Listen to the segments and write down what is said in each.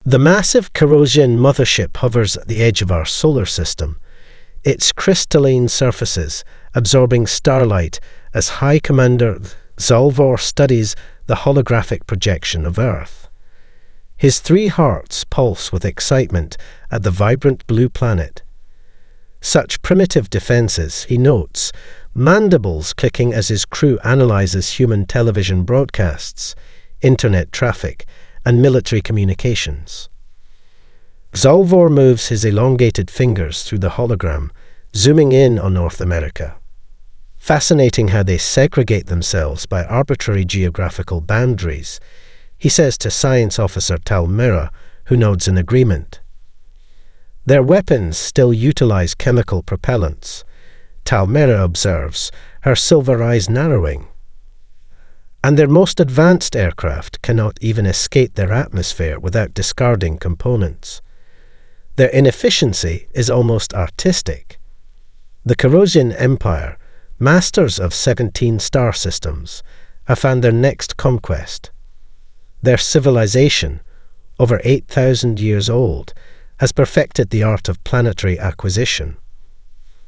The massive Corrosion mothership hovers at the edge of our solar system, its crystalline surfaces absorbing starlight as High Commander Zalvor studies the holographic projection of Earth. His 3 hearts pulse with excitement at the vibrant blue planet. Such primitive defenses, he notes, mandibles clicking as his crew analyzes human television broadcasts, internet traffic, and military communications. Zalvor moves his elongated fingers through the hologram, zooming in on North America. Fascinating how they segregate themselves by arbitrary geographical boundaries, he says to Science Officer Talmira, who nods in agreement. Their weapons still utilize chemical propellants, Talmira observes, her silver eyes narrowing. And their most advanced aircraft cannot even escape their atmosphere without discarding components. Their inefficiency is almost artistic. The Corrosion Empire, masters of 17 star systems, have found their next conquest. Their civilization, over 8,000 years old, has perfected the art of planetary acquisition.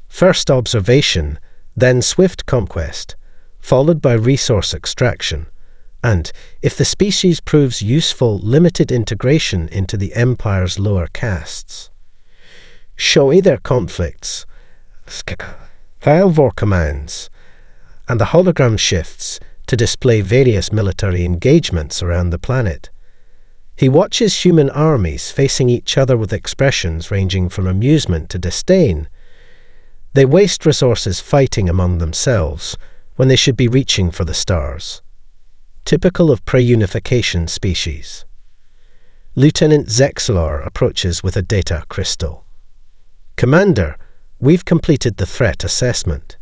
First observation, then swift conquest, followed by resource extraction, and, if the species proves useful, limited integration into the Empire's lower castes. Showy their conflicts, Zalvor commands, and the hologram shifts to display various military engagements around the planet. He watches human armies facing each other with expressions ranging from amusement to disdain. They waste resources fighting among themselves, when they should be reaching for the stars. Typical of pre-unification species. Lieutenant Zexelar approaches with a data crystal. Commander, we've completed the threat assessment.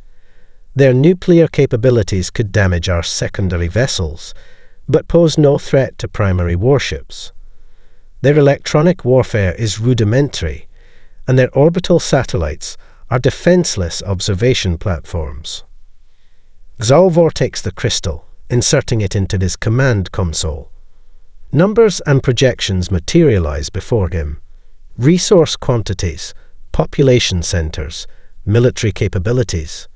Their nuclear capabilities could damage our secondary vessels, but pose no threat to primary warships. Their electronic warfare is rudimentary, and their orbital satellites are defenseless observation platforms. Zalvor takes the crystal, inserting it into his command console. Numbers and projections materialize before him. Resource quantities, population centers, military capabilities.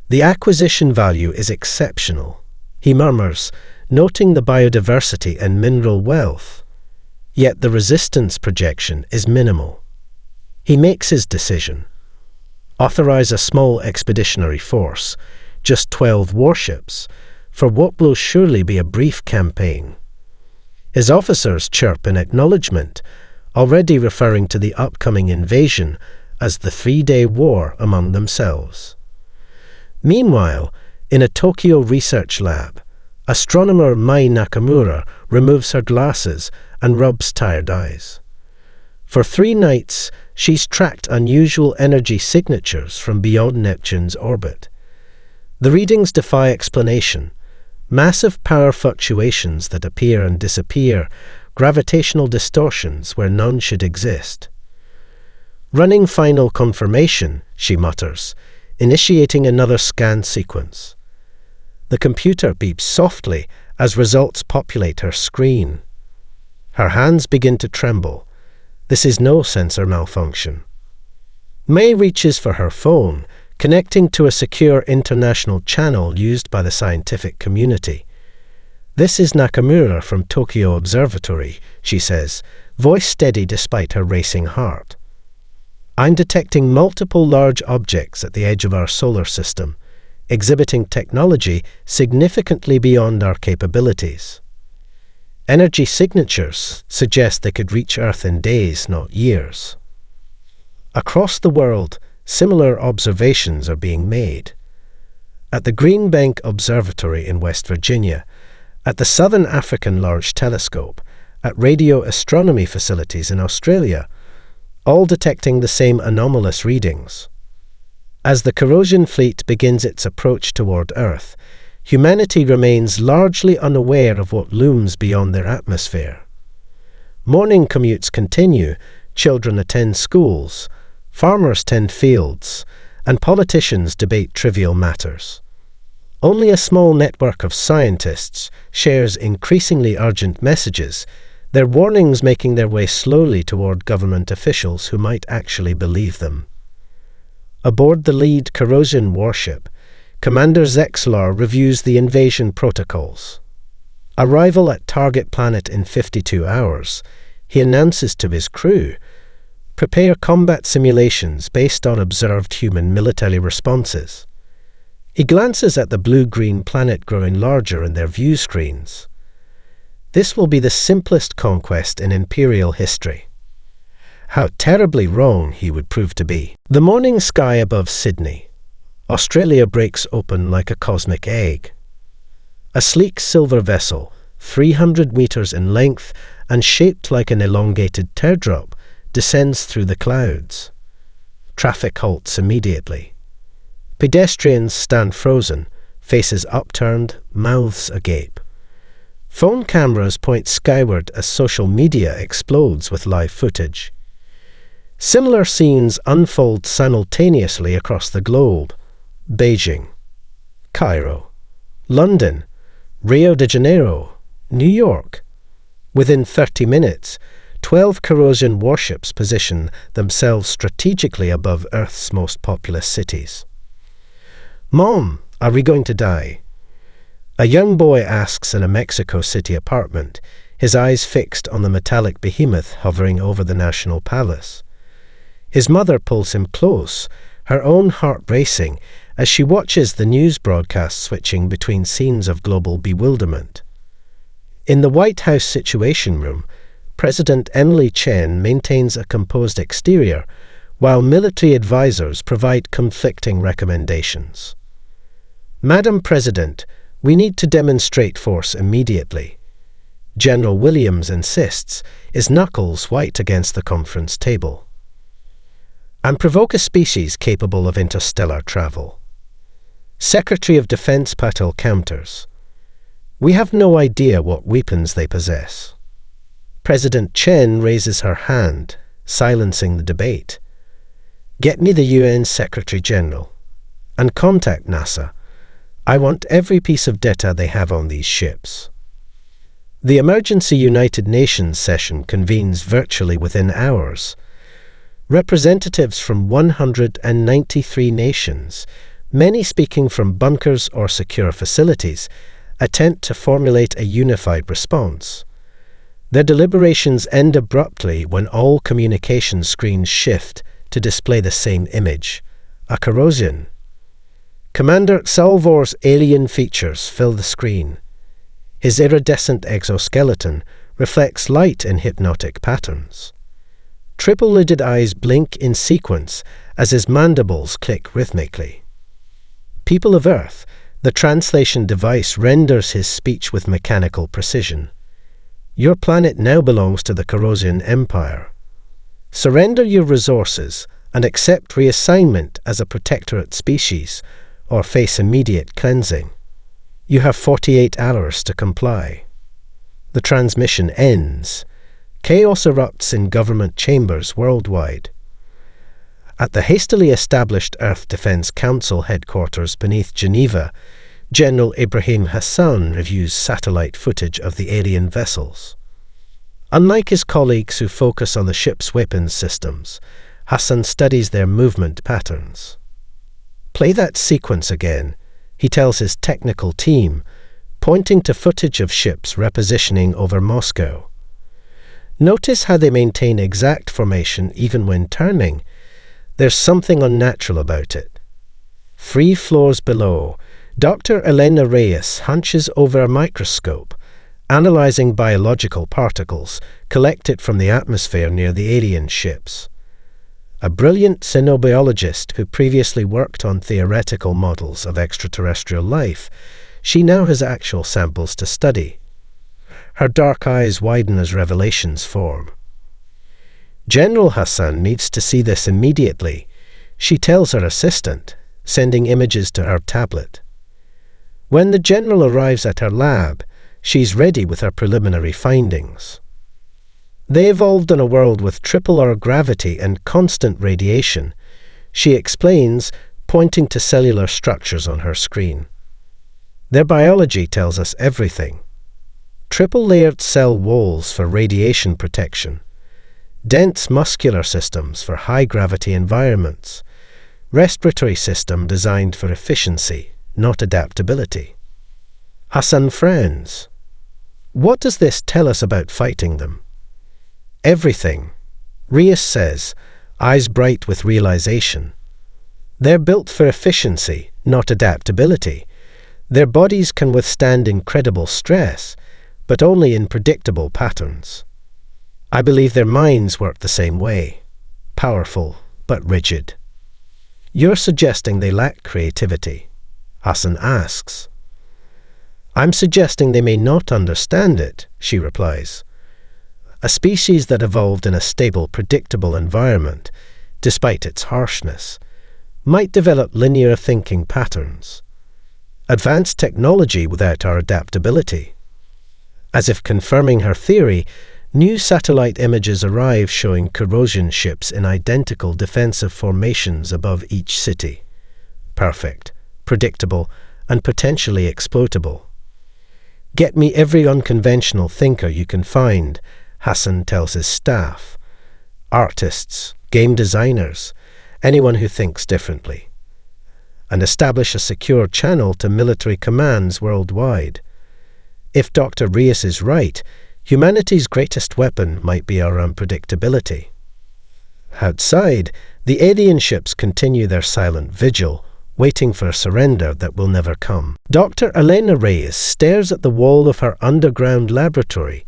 The acquisition value is exceptional, he murmurs, noting the biodiversity and mineral wealth. Yet the resistance projection is minimal. He makes his decision. Authorize a small expeditionary force, just 12 warships, for what will surely be a brief campaign. His officers chirp in acknowledgement, already referring to the upcoming invasion as the 3-day war among themselves. Meanwhile, in a Tokyo research lab, astronomer Mai Nakamura removes her glasses and rubs tired eyes. For 3 nights, she's tracked unusual energy signatures from beyond Neptune's orbit. The readings defy explanation. Massive power fluctuations that appear and disappear, gravitational distortions where none should exist. Running final confirmation, she mutters, initiating another scan sequence. The computer beeps softly as results populate her screen. Her hands begin to tremble. This is no sensor malfunction. May reaches for her phone, connecting to a secure international channel used by the scientific community. This is Nakamura from Tokyo Observatory, she says, voice steady despite her racing heart. I'm detecting multiple large objects at the edge of our solar system, exhibiting technology significantly beyond our capabilities. Energy signatures suggest they could reach Earth in days, not years. Across the world, similar observations are being made. At the Green Bank Observatory in West Virginia, at the Southern African Large Telescope, at radio astronomy facilities in Australia, all detecting the same anomalous readings. As the Corrosion fleet begins its approach toward Earth, humanity remains largely unaware of what looms beyond their atmosphere. Morning commutes continue, children attend schools, farmers tend fields, and politicians debate trivial matters. Only a small network of scientists shares increasingly urgent messages their warnings making their way slowly toward government officials who might actually believe them. Aboard the lead Corrosion warship, Commander Zexlar reviews the invasion protocols. Arrival at target planet in 52 hours, he announces to his crew, prepare combat simulations based on observed human military responses. He glances at the blue-green planet growing larger in their view screens. This will be the simplest conquest in Imperial history. How terribly wrong he would prove to be. The morning sky above Sydney. Australia breaks open like a cosmic egg. A sleek silver vessel, 300 meters in length and shaped like an elongated teardrop, descends through the clouds. Traffic halts immediately. Pedestrians stand frozen, faces upturned, mouths agape. Phone cameras point skyward as social media explodes with live footage. Similar scenes unfold simultaneously across the globe. Beijing, Cairo, London, Rio de Janeiro, New York. Within 30 minutes, 12 Corrosion warships position themselves strategically above Earth's most populous cities. "Mom, are we going to die?" A young boy asks in a Mexico City apartment, his eyes fixed on the metallic behemoth hovering over the National Palace. His mother pulls him close, her own heart racing, as she watches the news broadcast switching between scenes of global bewilderment. In the White House Situation Room, President Emily Chen maintains a composed exterior, while military advisors provide conflicting recommendations. "Madam President, we need to demonstrate force immediately." General Williams insists, his knuckles white against the conference table. "And provoke a species capable of interstellar travel." Secretary of Defense Patel counters, "We have no idea what weapons they possess." President Chen raises her hand, silencing the debate. "Get me the UN Secretary General, and contact NASA. I want every piece of data they have on these ships." The emergency United Nations session convenes virtually within hours. Representatives from 193 nations, many speaking from bunkers or secure facilities, attempt to formulate a unified response. Their deliberations end abruptly when all communication screens shift to display the same image, a corrosion. Commander Salvor's alien features fill the screen. His iridescent exoskeleton reflects light in hypnotic patterns. Triple-lidded eyes blink in sequence as his mandibles click rhythmically. "People of Earth," the translation device renders his speech with mechanical precision. "Your planet now belongs to the Corrosion Empire. Surrender your resources and accept reassignment as a protectorate species, or face immediate cleansing. You have 48 hours to comply." The transmission ends. Chaos erupts in government chambers worldwide. At the hastily established Earth Defense Council headquarters beneath Geneva, General Ibrahim Hassan reviews satellite footage of the alien vessels. Unlike his colleagues who focus on the ship's weapons systems, Hassan studies their movement patterns. "Play that sequence again," he tells his technical team, pointing to footage of ships repositioning over Moscow. "Notice how they maintain exact formation even when turning. There's something unnatural about it." 3 floors below, Dr. Elena Reyes hunches over a microscope, analyzing biological particles collected from the atmosphere near the alien ships. A brilliant xenobiologist who previously worked on theoretical models of extraterrestrial life, she now has actual samples to study. Her dark eyes widen as revelations form. General Hassan needs to see this immediately. She tells her assistant, sending images to her tablet. When the general arrives at her lab, she's ready with her preliminary findings. They evolved in a world with triple-R gravity and constant radiation, she explains, pointing to cellular structures on her screen. Their biology tells us everything. triple-layered cell walls for radiation protection, dense muscular systems for high-gravity environments, respiratory system designed for efficiency, not adaptability. Hassan frowns. What does this tell us about fighting them? Everything, Rias says, eyes bright with realization. They're built for efficiency, not adaptability. Their bodies can withstand incredible stress, but only in predictable patterns. I believe their minds work the same way, powerful but rigid. You're suggesting they lack creativity? Hassan asks. I'm suggesting they may not understand it, she replies. A species that evolved in a stable, predictable environment, despite its harshness, might develop linear thinking patterns. Advanced technology without our adaptability. As if confirming her theory, new satellite images arrive showing corrosion ships in identical defensive formations above each city. Perfect, predictable, and potentially exploitable. Get me every unconventional thinker you can find, Hassan tells his staff. Artists, game designers, anyone who thinks differently. And establish a secure channel to military commands worldwide. If Dr. Rias is right, humanity's greatest weapon might be our unpredictability. Outside, the alien ships continue their silent vigil, waiting for a surrender that will never come. Dr. Elena Reyes stares at the wall of her underground laboratory,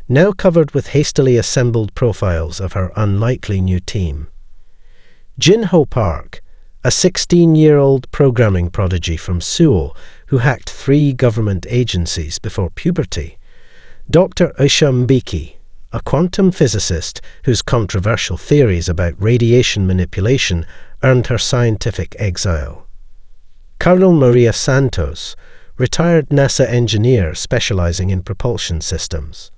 now covered with hastily assembled profiles of her unlikely new team. Jin-Ho Park, a 16-year-old programming prodigy from Seoul who hacked 3 government agencies before puberty. Dr. Usha Mbeki, a quantum physicist whose controversial theories about radiation manipulation earned her scientific exile. Colonel Maria Santos, retired NASA engineer specializing in propulsion systems.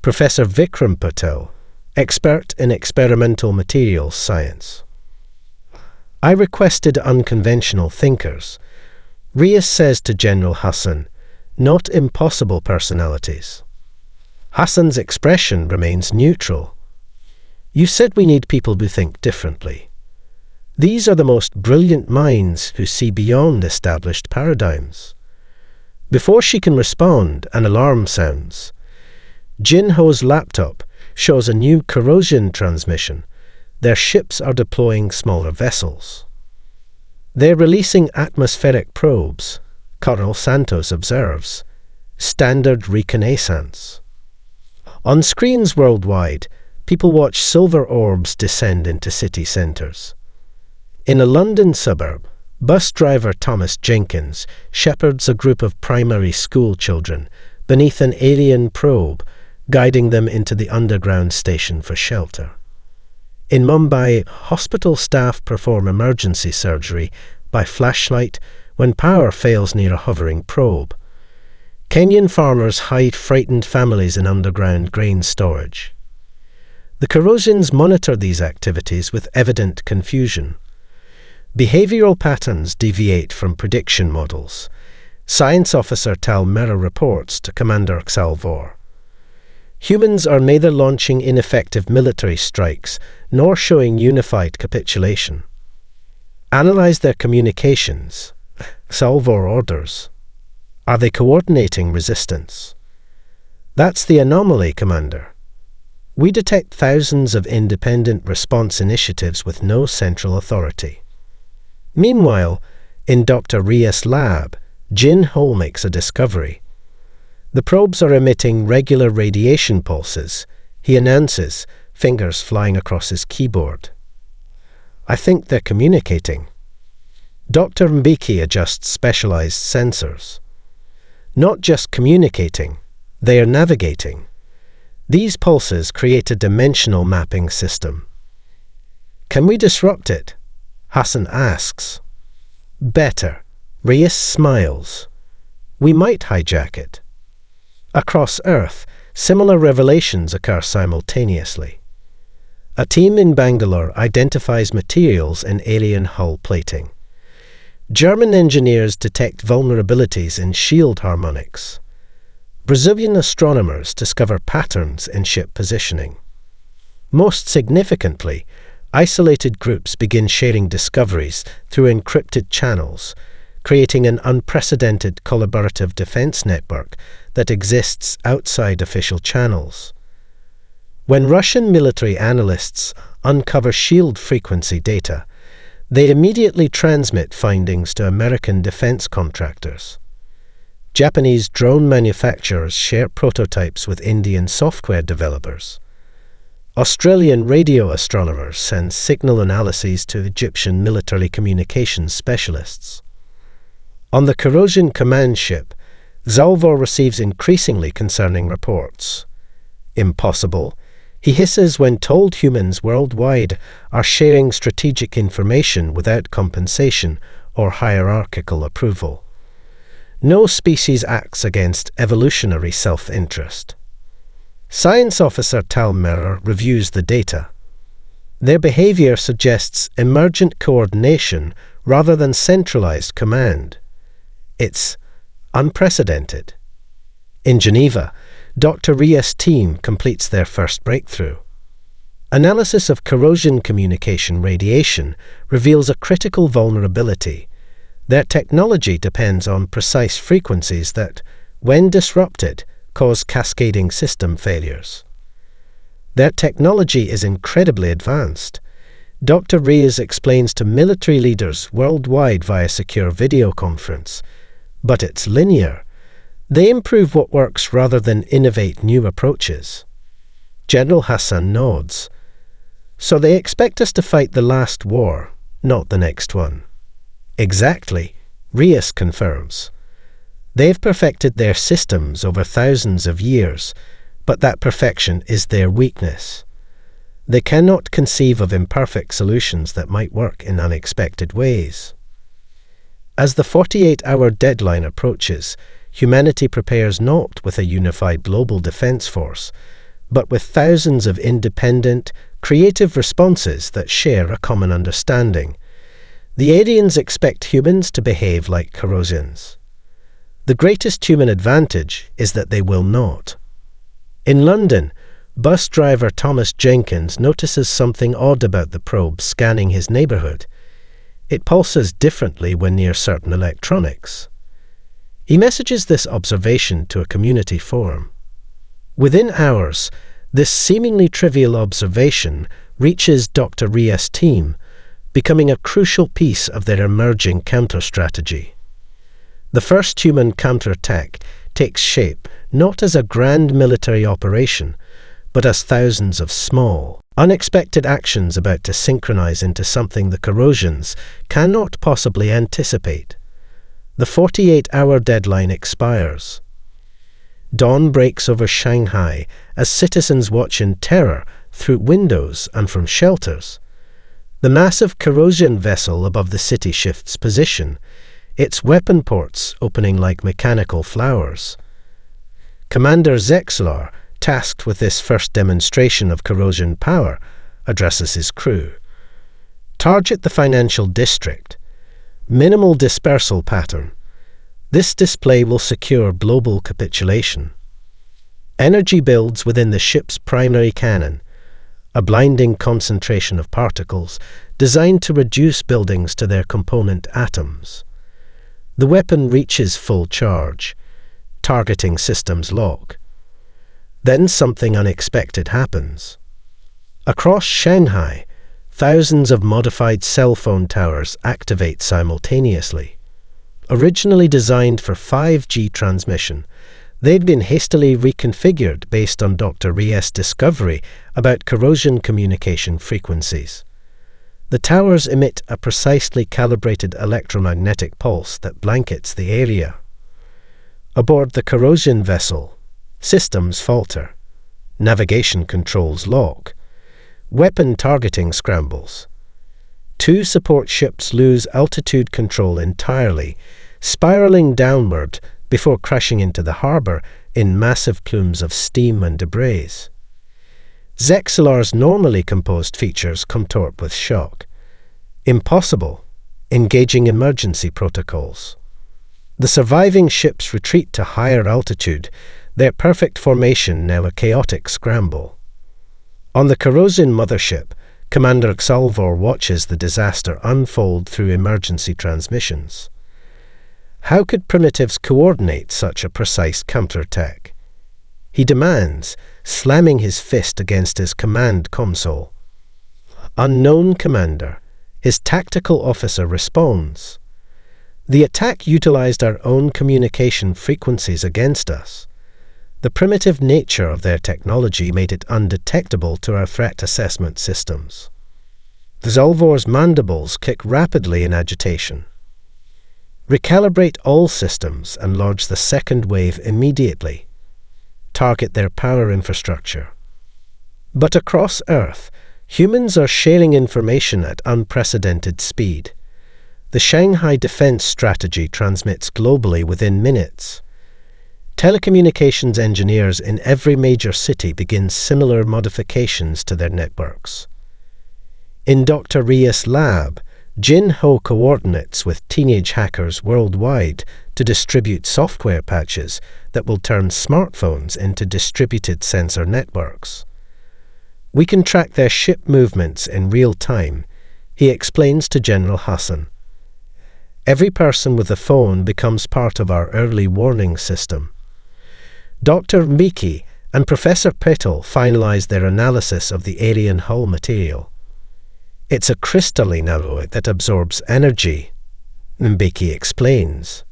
Professor Vikram Patel, expert in experimental materials science. I requested unconventional thinkers. Rias says to General Hassan, not impossible personalities. Hassan's expression remains neutral. You said we need people who think differently. These are the most brilliant minds who see beyond established paradigms. Before she can respond, an alarm sounds. Jin-Ho's laptop shows a new corrosion transmission. Their ships are deploying smaller vessels. They're releasing atmospheric probes, Colonel Santos observes. Standard reconnaissance. On screens worldwide, people watch silver orbs descend into city centres. In a London suburb, bus driver Thomas Jenkins shepherds a group of primary school children beneath an alien probe, guiding them into the underground station for shelter. In Mumbai, hospital staff perform emergency surgery by flashlight when power fails near a hovering probe. Kenyan farmers hide frightened families in underground grain storage. The corrosions monitor these activities with evident confusion. Behavioral patterns deviate from prediction models. Science officer Tal Mera reports to Commander Xalvor. Humans are neither launching ineffective military strikes nor showing unified capitulation. Analyze their communications. Xalvor orders. Are they coordinating resistance? That's the anomaly, Commander. We detect thousands of independent response initiatives with no central authority. Meanwhile, in Dr. Rias' lab, Jin-Ho makes a discovery. The probes are emitting regular radiation pulses, he announces, fingers flying across his keyboard. I think they're communicating. Dr. Mbeki adjusts specialized sensors. Not just communicating, they are navigating. These pulses create a dimensional mapping system. Can we disrupt it? Hassan asks. Better. Rias smiles. We might hijack it. Across Earth, similar revelations occur simultaneously. A team in Bangalore identifies materials in alien hull plating. German engineers detect vulnerabilities in shield harmonics. Brazilian astronomers discover patterns in ship positioning. Most significantly, isolated groups begin sharing discoveries through encrypted channels, creating an unprecedented collaborative defense network that exists outside official channels. When Russian military analysts uncover shield frequency data, they immediately transmit findings to American defense contractors. Japanese drone manufacturers share prototypes with Indian software developers. Australian radio astronomers send signal analyses to Egyptian military communications specialists. On the Corrosion command ship, Zalvor receives increasingly concerning reports. Impossible, he hisses when told humans worldwide are sharing strategic information without compensation or hierarchical approval. No species acts against evolutionary self-interest. Science officer Tal Merer reviews the data. Their behavior suggests emergent coordination rather than centralized command. It's unprecedented. In Geneva, Dr. Ria's team completes their first breakthrough. Analysis of corrosion communication radiation reveals a critical vulnerability. Their technology depends on precise frequencies that, when disrupted, cause cascading system failures. Their technology is incredibly advanced. Dr. Rias explains to military leaders worldwide via secure video conference. But it's linear. They improve what works rather than innovate new approaches. General Hassan nods. So they expect us to fight the last war, not the next one. Exactly, Rias confirms. They've perfected their systems over thousands of years, but that perfection is their weakness. They cannot conceive of imperfect solutions that might work in unexpected ways. As the 48-hour deadline approaches, humanity prepares not with a unified global defense force, but with thousands of independent, creative responses that share a common understanding. The aliens expect humans to behave like Corrosians. The greatest human advantage is that they will not. In London, bus driver Thomas Jenkins notices something odd about the probe scanning his neighbourhood. It pulses differently when near certain electronics. He messages this observation to a community forum. Within hours, this seemingly trivial observation reaches Dr. Ria's team, becoming a crucial piece of their emerging counter-strategy. The first human counterattack takes shape not as a grand military operation, but as thousands of small, unexpected actions about to synchronize into something the Corrosians cannot possibly anticipate. The 48-hour deadline expires. Dawn breaks over Shanghai as citizens watch in terror through windows and from shelters. The massive Corrosion vessel above the city shifts position, its weapon ports opening like mechanical flowers. Commander Zexlar, tasked with this first demonstration of Corrosion power, addresses his crew. Target the financial district. Minimal dispersal pattern. This display will secure global capitulation. Energy builds within the ship's primary cannon, a blinding concentration of particles designed to reduce buildings to their component atoms. The weapon reaches full charge. Targeting systems lock. Then something unexpected happens. Across Shanghai, thousands of modified cell phone towers activate simultaneously. Originally designed for 5G transmission, they've been hastily reconfigured based on Dr. Ria's discovery about corrosion communication frequencies. The towers emit a precisely calibrated electromagnetic pulse that blankets the area. Aboard the Corrosion vessel, systems falter. Navigation controls lock. Weapon targeting scrambles. 2 support ships lose altitude control entirely, spiraling downward before crashing into the harbour in massive plumes of steam and debris. Zexalar's normally composed features contort with shock. Impossible, engaging emergency protocols. The surviving ships retreat to higher altitude, their perfect formation now a chaotic scramble. On the Corrosion mothership, Commander Xalvor watches the disaster unfold through emergency transmissions. How could primitives coordinate such a precise counterattack? He demands, slamming his fist against his command console. Unknown, Commander. His tactical officer responds. The attack utilized our own communication frequencies against us. The primitive nature of their technology made it undetectable to our threat assessment systems. Xalvor's mandibles kick rapidly in agitation. Recalibrate all systems and launch the second wave immediately. Target their power infrastructure. But across Earth, humans are sharing information at unprecedented speed. The Shanghai defense strategy transmits globally within minutes. Telecommunications engineers in every major city begin similar modifications to their networks. In Dr. Rias' lab, Jin Ho coordinates with teenage hackers worldwide to distribute software patches that will turn smartphones into distributed sensor networks. We can track their ship movements in real time, he explains to General Hassan. Every person with a phone becomes part of our early warning system. Dr. Miki and Professor Petal finalize their analysis of the alien hull material. It's a crystalline alloy that absorbs energy, Mbeki explains.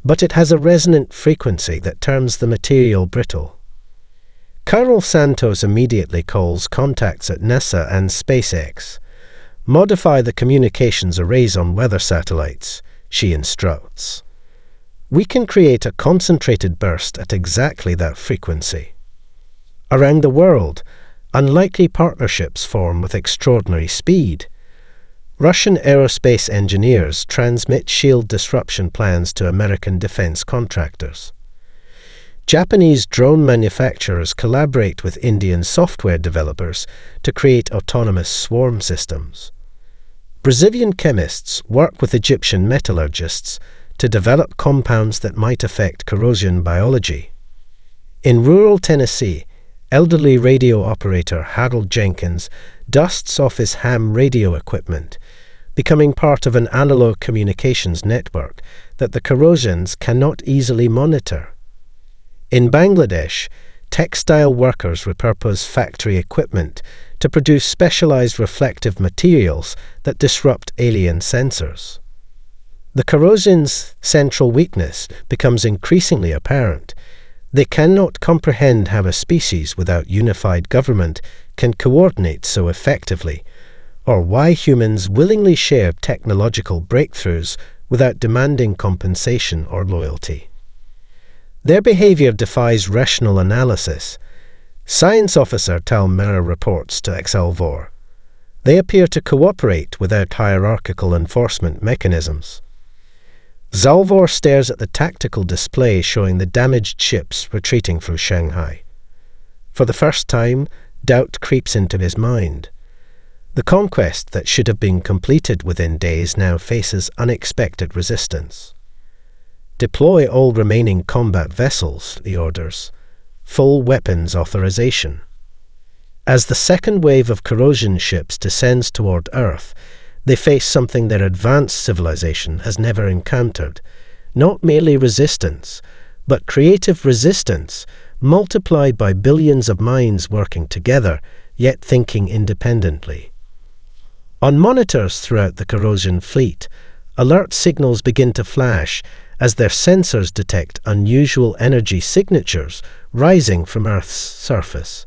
But it has a resonant frequency that turns the material brittle. Colonel Santos immediately calls contacts at NASA and SpaceX. Modify the communications arrays on weather satellites, she instructs. We can create a concentrated burst at exactly that frequency. Around the world, unlikely partnerships form with extraordinary speed. Russian aerospace engineers transmit shield disruption plans to American defense contractors. Japanese drone manufacturers collaborate with Indian software developers to create autonomous swarm systems. Brazilian chemists work with Egyptian metallurgists to develop compounds that might affect corrosion biology. In rural Tennessee, elderly radio operator Harold Jenkins dusts off his ham radio equipment, becoming part of an analog communications network that the corrosions cannot easily monitor. In Bangladesh, textile workers repurpose factory equipment to produce specialized reflective materials that disrupt alien sensors. The corrosion's central weakness becomes increasingly apparent. They cannot comprehend how a species without unified government can coordinate so effectively, or why humans willingly share technological breakthroughs without demanding compensation or loyalty. Their behavior defies rational analysis. Science officer Tal Miller reports to Xalvor. They appear to cooperate without hierarchical enforcement mechanisms. Xalvor stares at the tactical display showing the damaged ships retreating from Shanghai. For the first time, doubt creeps into his mind. The conquest that should have been completed within days now faces unexpected resistance. Deploy all remaining combat vessels, he orders. Full weapons authorization. As the second wave of corrosion ships descends toward Earth, they face something their advanced civilization has never encountered. Not merely resistance, but creative resistance, multiplied by billions of minds working together, yet thinking independently. On monitors throughout the corrosion fleet, alert signals begin to flash as their sensors detect unusual energy signatures rising from Earth's surface.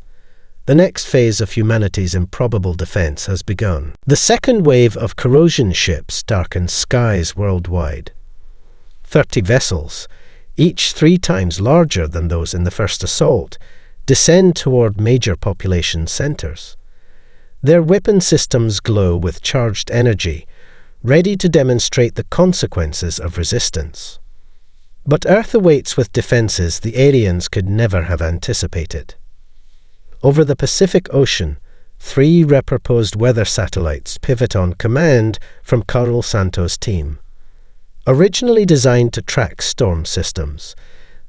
The next phase of humanity's improbable defense has begun. The second wave of corrosion ships darkens skies worldwide. 30 vessels, each 3 times larger than those in the first assault, descend toward major population centers. Their weapon systems glow with charged energy, ready to demonstrate the consequences of resistance. But Earth awaits with defenses the aliens could never have anticipated. Over the Pacific Ocean, 3 repurposed weather satellites pivot on command from Colonel Santos' team. Originally designed to track storm systems,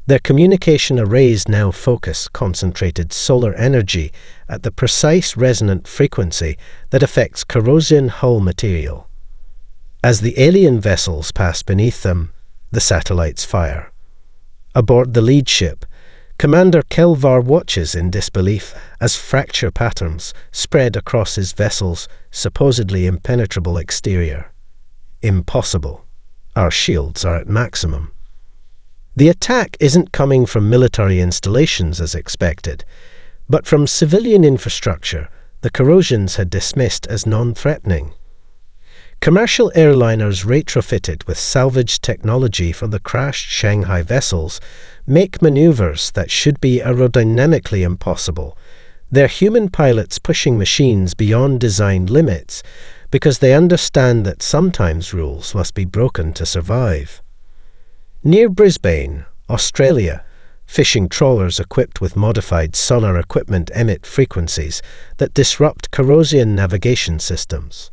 Their communication arrays now focus concentrated solar energy at the precise resonant frequency that affects corrosion hull material. As the alien vessels pass beneath them, the satellites fire. Aboard the lead ship, Commander Kelvar watches in disbelief as fracture patterns spread across his vessel's supposedly impenetrable exterior. Impossible. Our shields are at maximum. The attack isn't coming from military installations as expected, but from civilian infrastructure the corrosions had dismissed as non-threatening. Commercial airliners retrofitted with salvaged technology from the crashed Shanghai vessels make maneuvers that should be aerodynamically impossible, their human pilots pushing machines beyond design limits because they understand that sometimes rules must be broken to survive. Near Brisbane, Australia, fishing trawlers equipped with modified sonar equipment emit frequencies that disrupt corrosion navigation systems.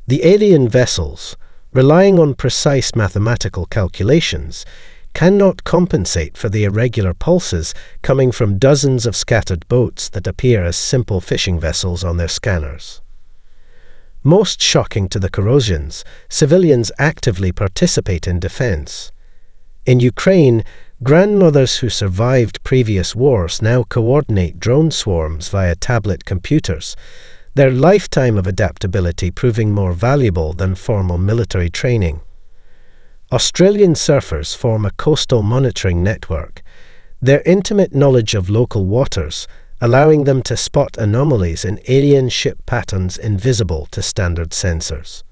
The alien vessels, relying on precise mathematical calculations, cannot compensate for the irregular pulses coming from dozens of scattered boats that appear as simple fishing vessels on their scanners. Most shocking to the corrosions, civilians actively participate in defense. In Ukraine, grandmothers who survived previous wars now coordinate drone swarms via tablet computers, their lifetime of adaptability proving more valuable than formal military training. Australian surfers form a coastal monitoring network, their intimate knowledge of local waters allowing them to spot anomalies in alien ship patterns invisible to standard sensors.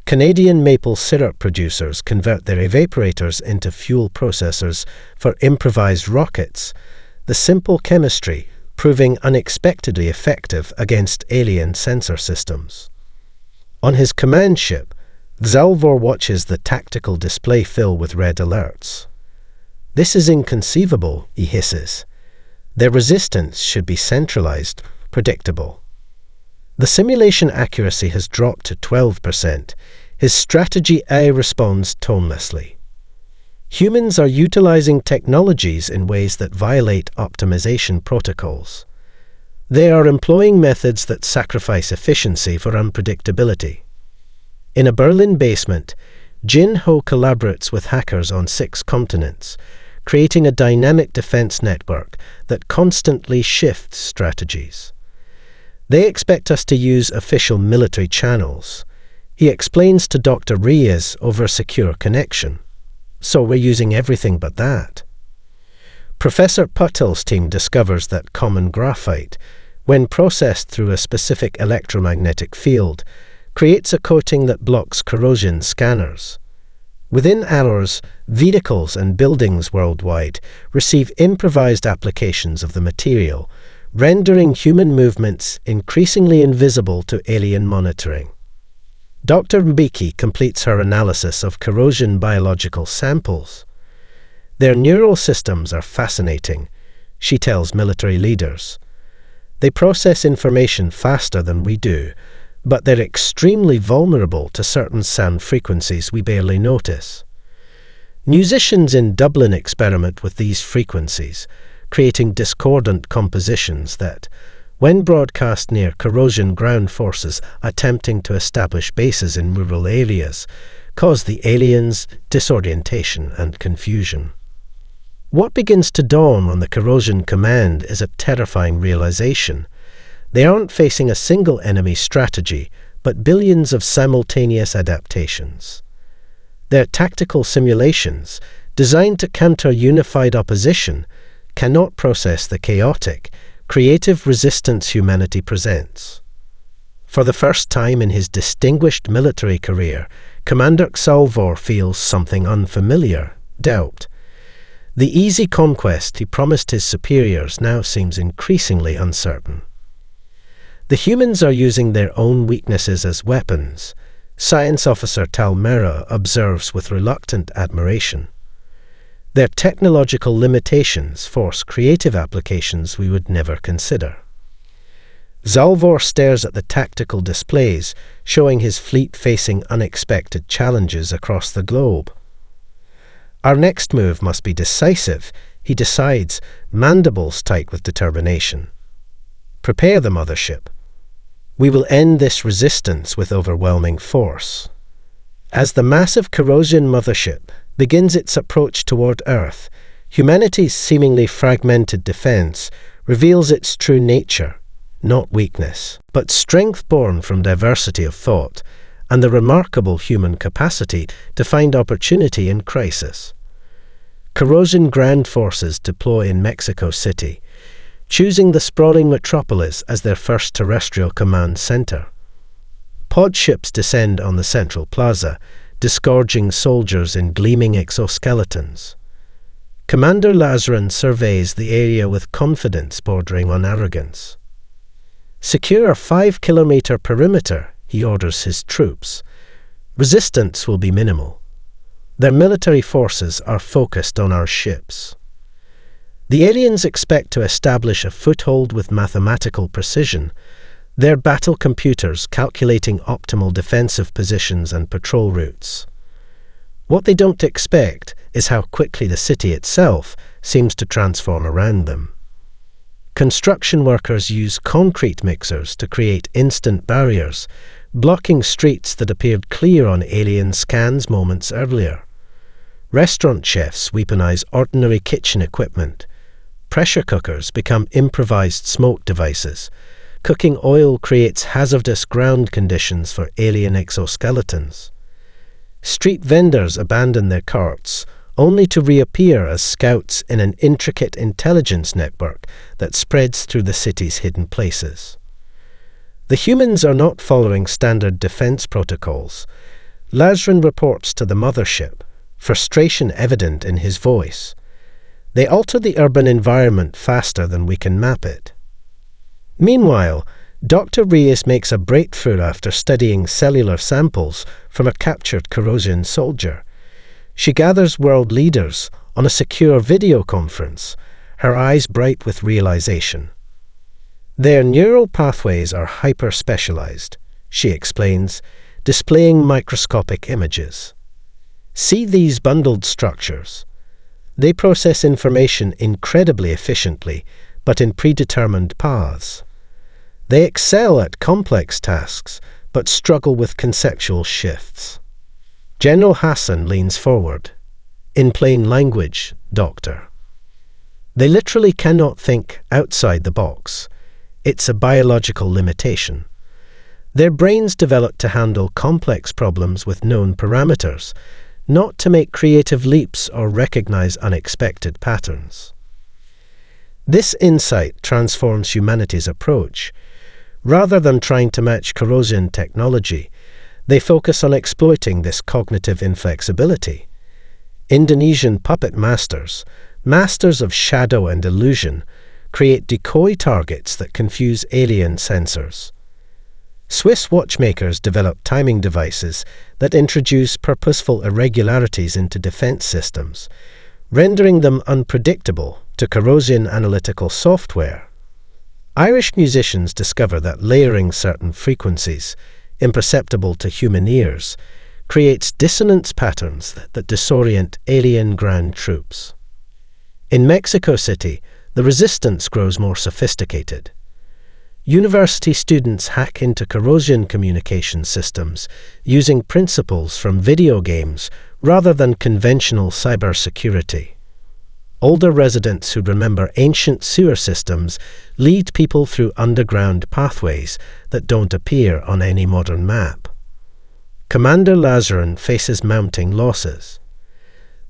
Canadian maple syrup producers convert their evaporators into fuel processors for improvised rockets, the simple chemistry proving unexpectedly effective against alien sensor systems. On his command ship, Xalvor watches the tactical display fill with red alerts. "This is inconceivable," he hisses. "Their resistance should be centralized, predictable." The simulation accuracy has dropped to 12%. His strategy A responds tonelessly. Humans are utilizing technologies in ways that violate optimization protocols. They are employing methods that sacrifice efficiency for unpredictability. In a Berlin basement, Jin Ho collaborates with hackers on 6 continents, creating a dynamic defense network that constantly shifts strategies. They expect us to use official military channels. He explains to Dr. Reyes over a secure connection. So we're using everything but that. Professor Patel's team discovers that common graphite, when processed through a specific electromagnetic field, creates a coating that blocks corrosion scanners. Within hours, vehicles and buildings worldwide receive improvised applications of the material, rendering human movements increasingly invisible to alien monitoring. Dr. Rubicki completes her analysis of corrosion biological samples. Their neural systems are fascinating, she tells military leaders. They process information faster than we do, but they're extremely vulnerable to certain sound frequencies we barely notice. Musicians in Dublin experiment with these frequencies, creating discordant compositions that, when broadcast near corrosion ground forces attempting to establish bases in rural areas, cause the aliens disorientation and confusion. What begins to dawn on the corrosion command is a terrifying realization. They aren't facing a single enemy strategy, but billions of simultaneous adaptations. Their tactical simulations, designed to counter unified opposition, cannot process the chaotic, creative resistance humanity presents. For the first time in his distinguished military career, Commander Xalvor feels something unfamiliar, doubt. The easy conquest he promised his superiors now seems increasingly uncertain. The humans are using their own weaknesses as weapons, Science Officer Talmera observes with reluctant admiration. Their technological limitations force creative applications we would never consider. Xalvor stares at the tactical displays, showing his fleet facing unexpected challenges across the globe. Our next move must be decisive, he decides, mandibles tight with determination. Prepare the mothership. We will end this resistance with overwhelming force. As the massive Corrosion mothership begins its approach toward Earth, humanity's seemingly fragmented defense reveals its true nature, not weakness, but strength born from diversity of thought and the remarkable human capacity to find opportunity in crisis. Corrosion ground forces deploy in Mexico City, choosing the sprawling metropolis as their first terrestrial command center. Pod ships descend on the central plaza, disgorging soldiers in gleaming exoskeletons. Commander Lazaran surveys the area with confidence bordering on arrogance. Secure a 5-kilometer perimeter, he orders his troops. Resistance will be minimal. Their military forces are focused on our ships. The aliens expect to establish a foothold with mathematical precision, their battle computers calculating optimal defensive positions and patrol routes. What they don't expect is how quickly the city itself seems to transform around them. Construction workers use concrete mixers to create instant barriers, blocking streets that appeared clear on alien scans moments earlier. Restaurant chefs weaponize ordinary kitchen equipment. Pressure cookers become improvised smoke devices. Cooking oil creates hazardous ground conditions for alien exoskeletons. Street vendors abandon their carts, only to reappear as scouts in an intricate intelligence network that spreads through the city's hidden places. The humans are not following standard defense protocols. Lazaran reports to the mothership, frustration evident in his voice. They alter the urban environment faster than we can map it. Meanwhile, Dr. Reyes makes a breakthrough after studying cellular samples from a captured Corrosion soldier. She gathers world leaders on a secure video conference, her eyes bright with realization. Their neural pathways are hyper-specialized, she explains, displaying microscopic images. See these bundled structures. They process information incredibly efficiently, but in predetermined paths. They excel at complex tasks, but struggle with conceptual shifts. General Hassan leans forward. In plain language, Doctor. They literally cannot think outside the box. It's a biological limitation. Their brains developed to handle complex problems with known parameters, not to make creative leaps or recognize unexpected patterns. This insight transforms humanity's approach. Rather than trying to match Corrosion technology, they focus on exploiting this cognitive inflexibility. Indonesian puppet masters, masters of shadow and illusion, create decoy targets that confuse alien sensors. Swiss watchmakers develop timing devices that introduce purposeful irregularities into defense systems, rendering them unpredictable to Corrosion analytical software. Irish musicians discover that layering certain frequencies, imperceptible to human ears, creates dissonance patterns that disorient alien ground troops. In Mexico City, the resistance grows more sophisticated. University students hack into Corrosion communication systems using principles from video games rather than conventional cybersecurity. Older residents who remember ancient sewer systems lead people through underground pathways that don't appear on any modern map. Commander Lazaran faces mounting losses.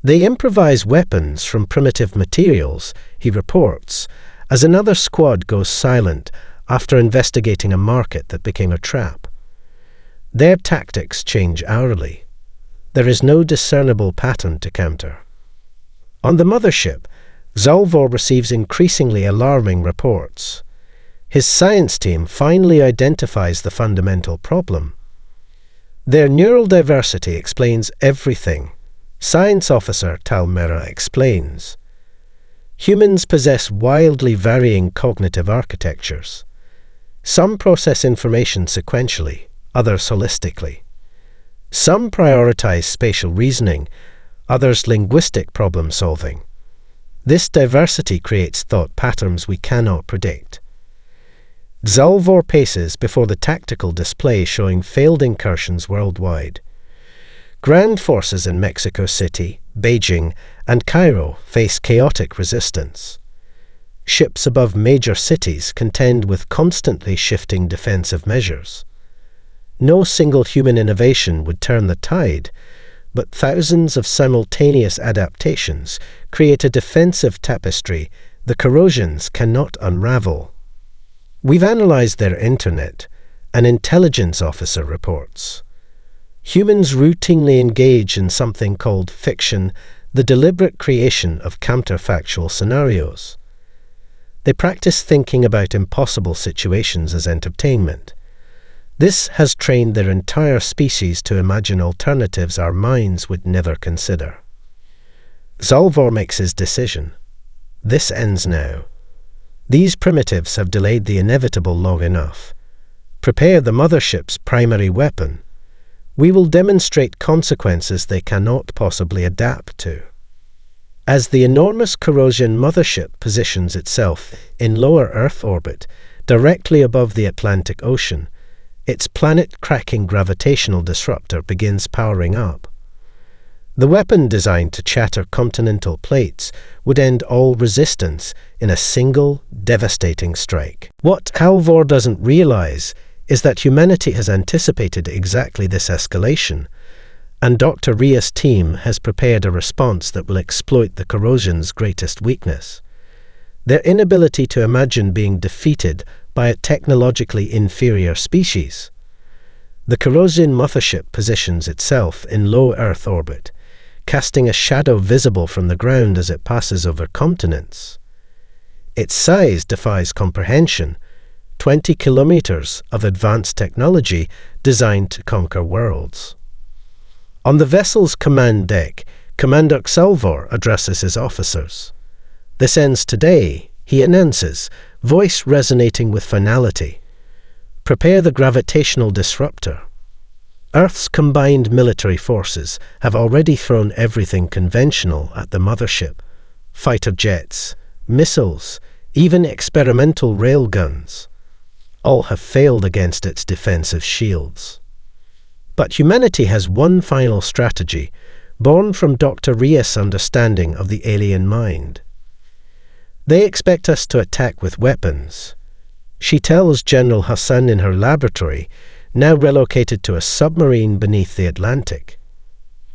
They improvise weapons from primitive materials, he reports, as another squad goes silent after investigating a market that became a trap. Their tactics change hourly. There is no discernible pattern to counter. On the mothership, Zalvor receives increasingly alarming reports. His science team finally identifies the fundamental problem. Their neural diversity explains everything, Science Officer Talmera explains. Humans possess wildly varying cognitive architectures. Some process information sequentially, others holistically. Some prioritize spatial reasoning, others linguistic problem-solving. This diversity creates thought patterns we cannot predict. Xalvor paces before the tactical display showing failed incursions worldwide. Ground forces in Mexico City, Beijing, and Cairo face chaotic resistance. Ships above major cities contend with constantly shifting defensive measures. No single human innovation would turn the tide, but thousands of simultaneous adaptations create a defensive tapestry the corrosions cannot unravel. We've analyzed their internet, an intelligence officer reports. Humans routinely engage in something called fiction, the deliberate creation of counterfactual scenarios. They practice thinking about impossible situations as entertainment. This has trained their entire species to imagine alternatives our minds would never consider. Xalvor makes his decision. This ends now. These primitives have delayed the inevitable long enough. Prepare the mothership's primary weapon. We will demonstrate consequences they cannot possibly adapt to. As the enormous corrosion mothership positions itself in lower Earth orbit, directly above the Atlantic Ocean, its planet-cracking gravitational disruptor begins powering up. The weapon designed to shatter continental plates would end all resistance in a single, devastating strike. What Xalvor doesn't realize is that humanity has anticipated exactly this escalation, and Dr. Ria's team has prepared a response that will exploit the corrosion's greatest weakness: their inability to imagine being defeated by a technologically inferior species. The corrosion mothership positions itself in low Earth orbit, casting a shadow visible from the ground as it passes over continents. Its size defies comprehension: 20 kilometers of advanced technology designed to conquer worlds. On the vessel's command deck, Commander Xalvor addresses his officers. This ends today, he announces, voice resonating with finality. Prepare the gravitational disruptor. Earth's combined military forces have already thrown everything conventional at the mothership: fighter jets, missiles, even experimental railguns. All have failed against its defensive shields. But humanity has one final strategy, born from Dr. Ria's understanding of the alien mind. They expect us to attack with weapons. She tells General Hassan in her laboratory, now relocated to a submarine beneath the Atlantic.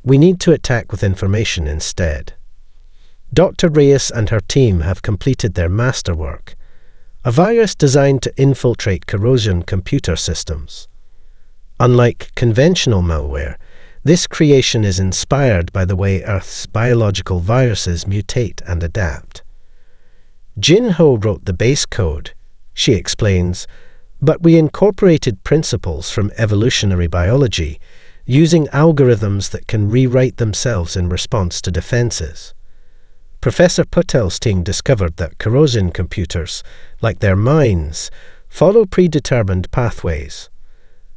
We need to attack with information instead. Dr. Reyes and her team have completed their masterwork, a virus designed to infiltrate corrosion computer systems. Unlike conventional malware, this creation is inspired by the way Earth's biological viruses mutate and adapt. Jin Ho wrote the base code, she explains, but we incorporated principles from evolutionary biology, using algorithms that can rewrite themselves in response to defenses. Professor Patel's team discovered that corrosion computers, like their minds, follow predetermined pathways.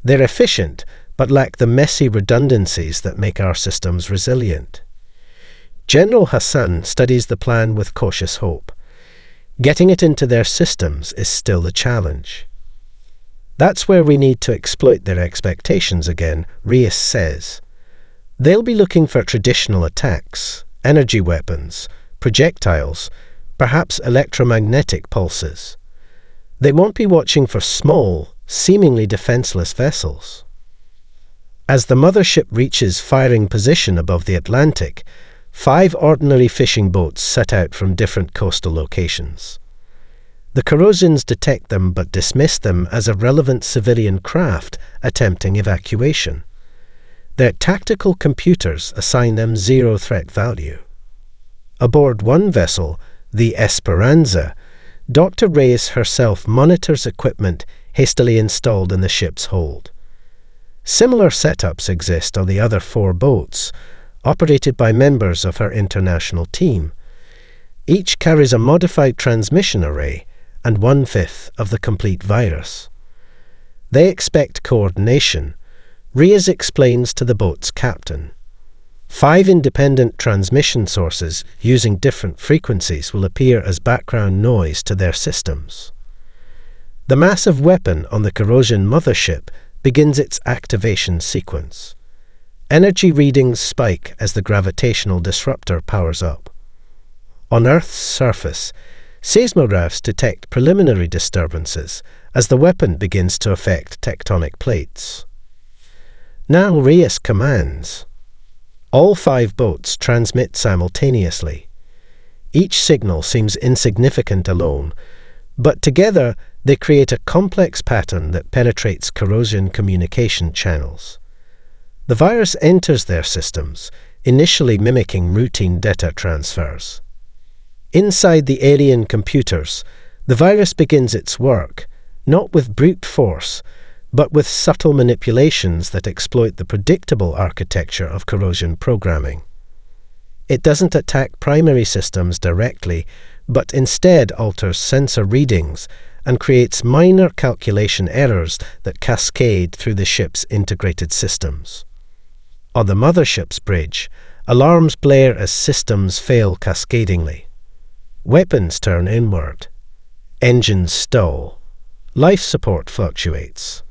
They're efficient, but lack the messy redundancies that make our systems resilient. General Hassan studies the plan with cautious hope. Getting it into their systems is still the challenge. That's where we need to exploit their expectations again, Reyes says. They'll be looking for traditional attacks, energy weapons, projectiles, perhaps electromagnetic pulses. They won't be watching for small, seemingly defenseless vessels. As the mothership reaches firing position above the Atlantic, 5 ordinary fishing boats set out from different coastal locations. The corrosions detect them but dismiss them as irrelevant civilian craft attempting evacuation. Their tactical computers assign them 0 threat value. Aboard one vessel, the Esperanza, Dr. Reyes herself monitors equipment hastily installed in the ship's hold. Similar setups exist on the other 4 boats, operated by members of her international team. Each carries a modified transmission array and 1/5 of the complete virus. They expect coordination, Reyes explains to the boat's captain. 5 independent transmission sources using different frequencies will appear as background noise to their systems. The massive weapon on the corrosion mothership begins its activation sequence. Energy readings spike as the gravitational disruptor powers up. On Earth's surface, seismographs detect preliminary disturbances as the weapon begins to affect tectonic plates. Now Reyes commands. All 5 boats transmit simultaneously. Each signal seems insignificant alone, but together they create a complex pattern that penetrates corrosion communication channels. The virus enters their systems, initially mimicking routine data transfers. Inside the alien computers, the virus begins its work, not with brute force, but with subtle manipulations that exploit the predictable architecture of corrosion programming. It doesn't attack primary systems directly, but instead alters sensor readings and creates minor calculation errors that cascade through the ship's integrated systems. On the mothership's bridge, alarms blare as systems fail cascadingly. Weapons turn inward. Engines stall. Life support fluctuates.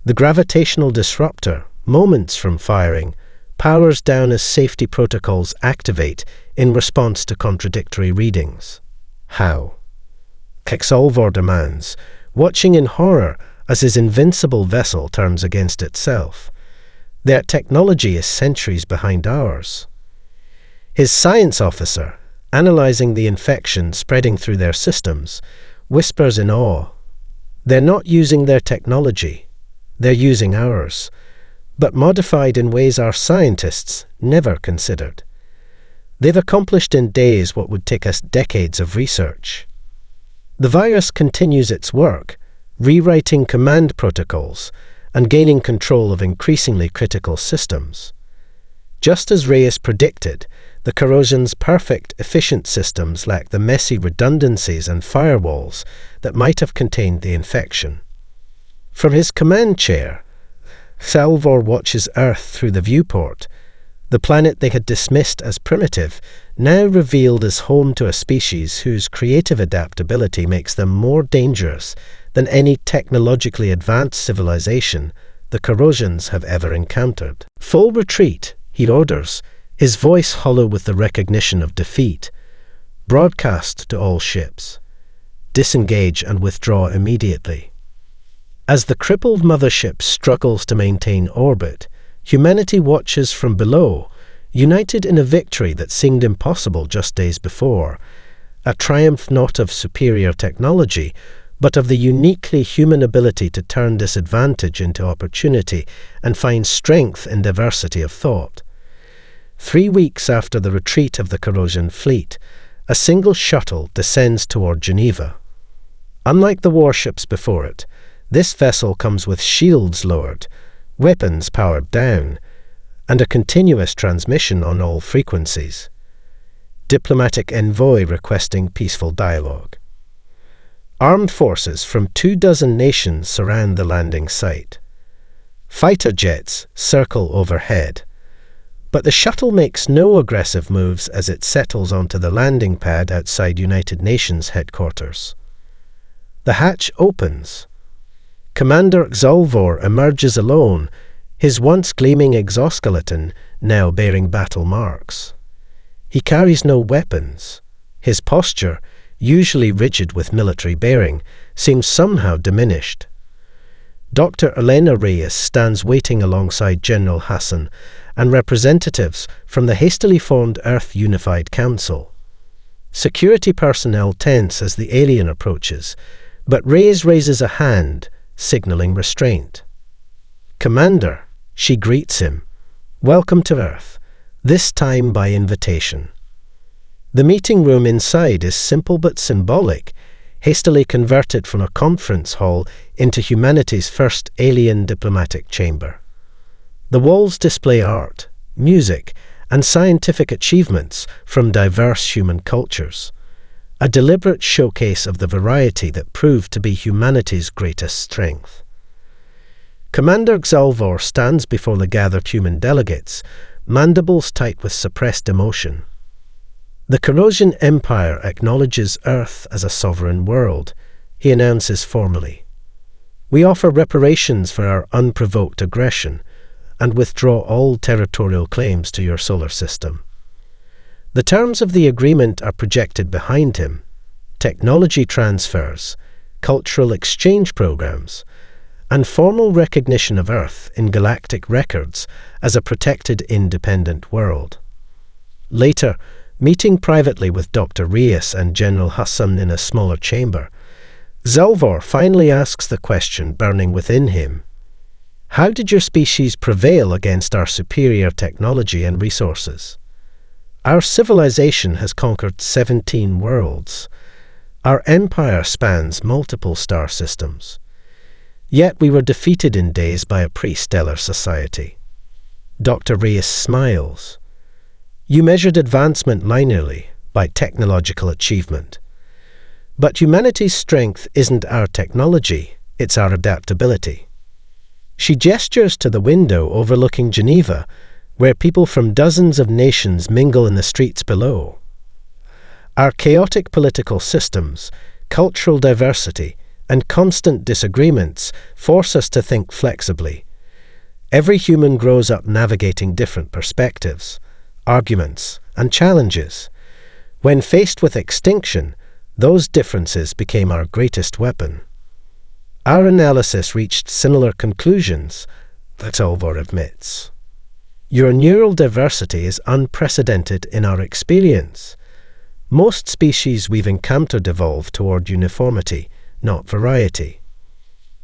The gravitational disruptor, moments from firing, powers down as safety protocols activate in response to contradictory readings. How? Quetzalvor demands, watching in horror as his invincible vessel turns against itself. Their technology is centuries behind ours. His science officer, analyzing the infection spreading through their systems, whispers in awe. They're not using their technology. They're using ours, but modified in ways our scientists never considered. They've accomplished in days what would take us decades of research. The virus continues its work, rewriting command protocols and gaining control of increasingly critical systems. Just as Reyes predicted, the corrosion's perfect, efficient systems lack the messy redundancies and firewalls that might have contained the infection. From his command chair, Salvor watches Earth through the viewport, the planet they had dismissed as primitive, now revealed as home to a species whose creative adaptability makes them more dangerous than any technologically advanced civilization the Corrosions have ever encountered. Full retreat, he orders, his voice hollow with the recognition of defeat. Broadcast to all ships. Disengage and withdraw immediately. As the crippled mothership struggles to maintain orbit, humanity watches from below, united in a victory that seemed impossible just days before, a triumph not of superior technology, but of the uniquely human ability to turn disadvantage into opportunity and find strength in diversity of thought. 3 weeks after the retreat of the Corrosion fleet, a single shuttle descends toward Geneva. Unlike the warships before it, this vessel comes with shields lowered, weapons powered down, and a continuous transmission on all frequencies. Diplomatic envoy requesting peaceful dialogue. Armed forces from 24 nations surround the landing site. Fighter jets circle overhead, but the shuttle makes no aggressive moves as it settles onto the landing pad outside United Nations headquarters. The hatch opens. Commander Xalvor emerges alone, his once gleaming exoskeleton now bearing battle marks. He carries no weapons. His posture, usually rigid with military bearing, seems somehow diminished. Dr. Elena Reyes stands waiting alongside General Hassan and representatives from the hastily formed Earth Unified Council. Security personnel tense as the alien approaches, but Reyes raises a hand, signaling restraint. Commander, she greets him. Welcome to Earth, this time by invitation. The meeting room inside is simple but symbolic, hastily converted from a conference hall into humanity's first alien diplomatic chamber. The walls display art, music, and scientific achievements from diverse human cultures, a deliberate showcase of the variety that proved to be humanity's greatest strength. Commander Xalvor stands before the gathered human delegates, mandibles tight with suppressed emotion. The Corrosian Empire acknowledges Earth as a sovereign world, he announces formally. We offer reparations for our unprovoked aggression and withdraw all territorial claims to your solar system. The terms of the agreement are projected behind him: technology transfers, cultural exchange programs, and formal recognition of Earth in galactic records as a protected independent world. Later, meeting privately with Dr. Reyes and General Hassan in a smaller chamber, Xalvor finally asks the question burning within him: how did your species prevail against our superior technology and resources? Our civilization has conquered 17 worlds. Our empire spans multiple star systems. Yet we were defeated in days by a pre-stellar society. Dr. Reyes smiles. You measured advancement linearly, by technological achievement. But humanity's strength isn't our technology, it's our adaptability. She gestures to the window overlooking Geneva, where people from dozens of nations mingle in the streets below. Our chaotic political systems, cultural diversity, and constant disagreements force us to think flexibly. Every human grows up navigating different perspectives, arguments, and challenges. When faced with extinction, those differences became our greatest weapon. Our analysis reached similar conclusions, Xalvor admits. Your neural diversity is unprecedented in our experience. Most species we've encountered evolve toward uniformity, not variety.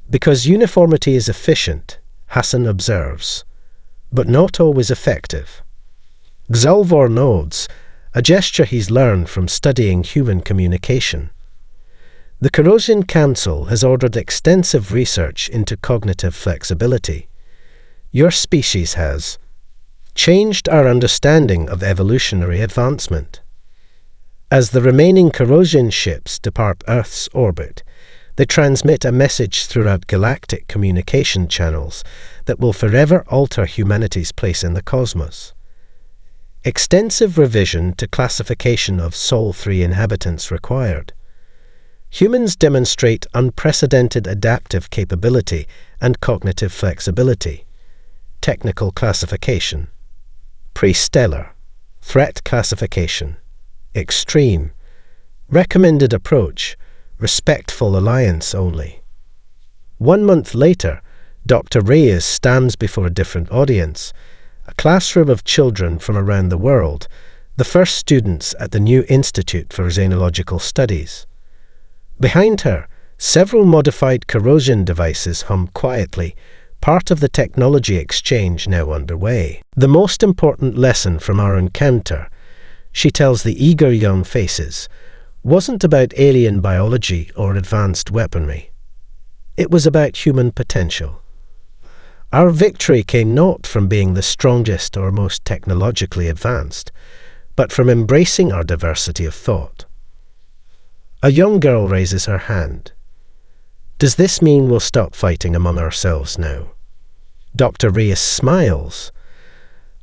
Because uniformity is efficient, Hassan observes, but not always effective. Xalvor nods, a gesture he's learned from studying human communication. The Corrosian Council has ordered extensive research into cognitive flexibility. Your species has changed our understanding of evolutionary advancement. As the remaining Corrosian ships depart Earth's orbit, they transmit a message throughout galactic communication channels that will forever alter humanity's place in the cosmos. Extensive revision to classification of Sol 3 inhabitants required. Humans demonstrate unprecedented adaptive capability and cognitive flexibility. Technical classification. Pre-stellar. Threat classification. Extreme. Recommended approach. Respectful alliance only. 1 month later, Dr. Reyes stands before a different audience, a classroom of children from around the world, the first students at the new Institute for Xenological Studies. Behind her, several modified corrosion devices hum quietly, part of the technology exchange now underway. The most important lesson from our encounter, she tells the eager young faces, wasn't about alien biology or advanced weaponry. It was about human potential. Our victory came not from being the strongest or most technologically advanced, but from embracing our diversity of thought. A young girl raises her hand. Does this mean we'll stop fighting among ourselves now? Dr. Reyes smiles.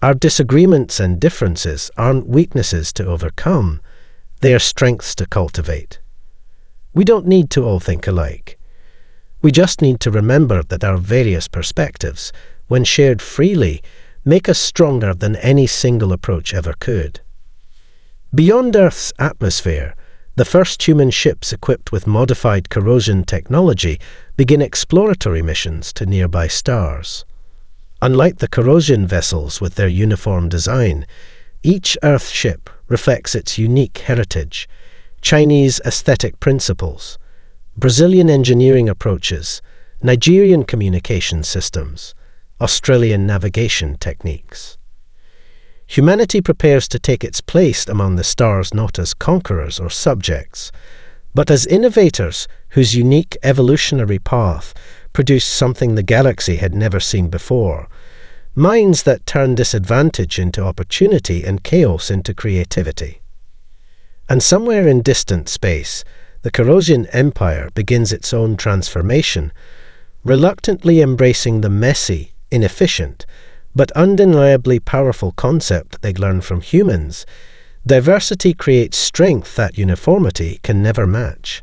Our disagreements and differences aren't weaknesses to overcome, they are strengths to cultivate. We don't need to all think alike. We just need to remember that our various perspectives, when shared freely, make us stronger than any single approach ever could. Beyond Earth's atmosphere, the first human ships equipped with modified corrosion technology begin exploratory missions to nearby stars. Unlike the corrosion vessels with their uniform design, each Earth ship reflects its unique heritage, Chinese aesthetic principles, Brazilian engineering approaches, Nigerian communication systems, Australian navigation techniques. Humanity prepares to take its place among the stars not as conquerors or subjects, but as innovators whose unique evolutionary path produced something the galaxy had never seen before, minds that turn disadvantage into opportunity and chaos into creativity. And somewhere in distant space, the Corrosian Empire begins its own transformation, reluctantly embracing the messy, inefficient, but undeniably powerful concept they learn from humans, diversity creates strength that uniformity can never match.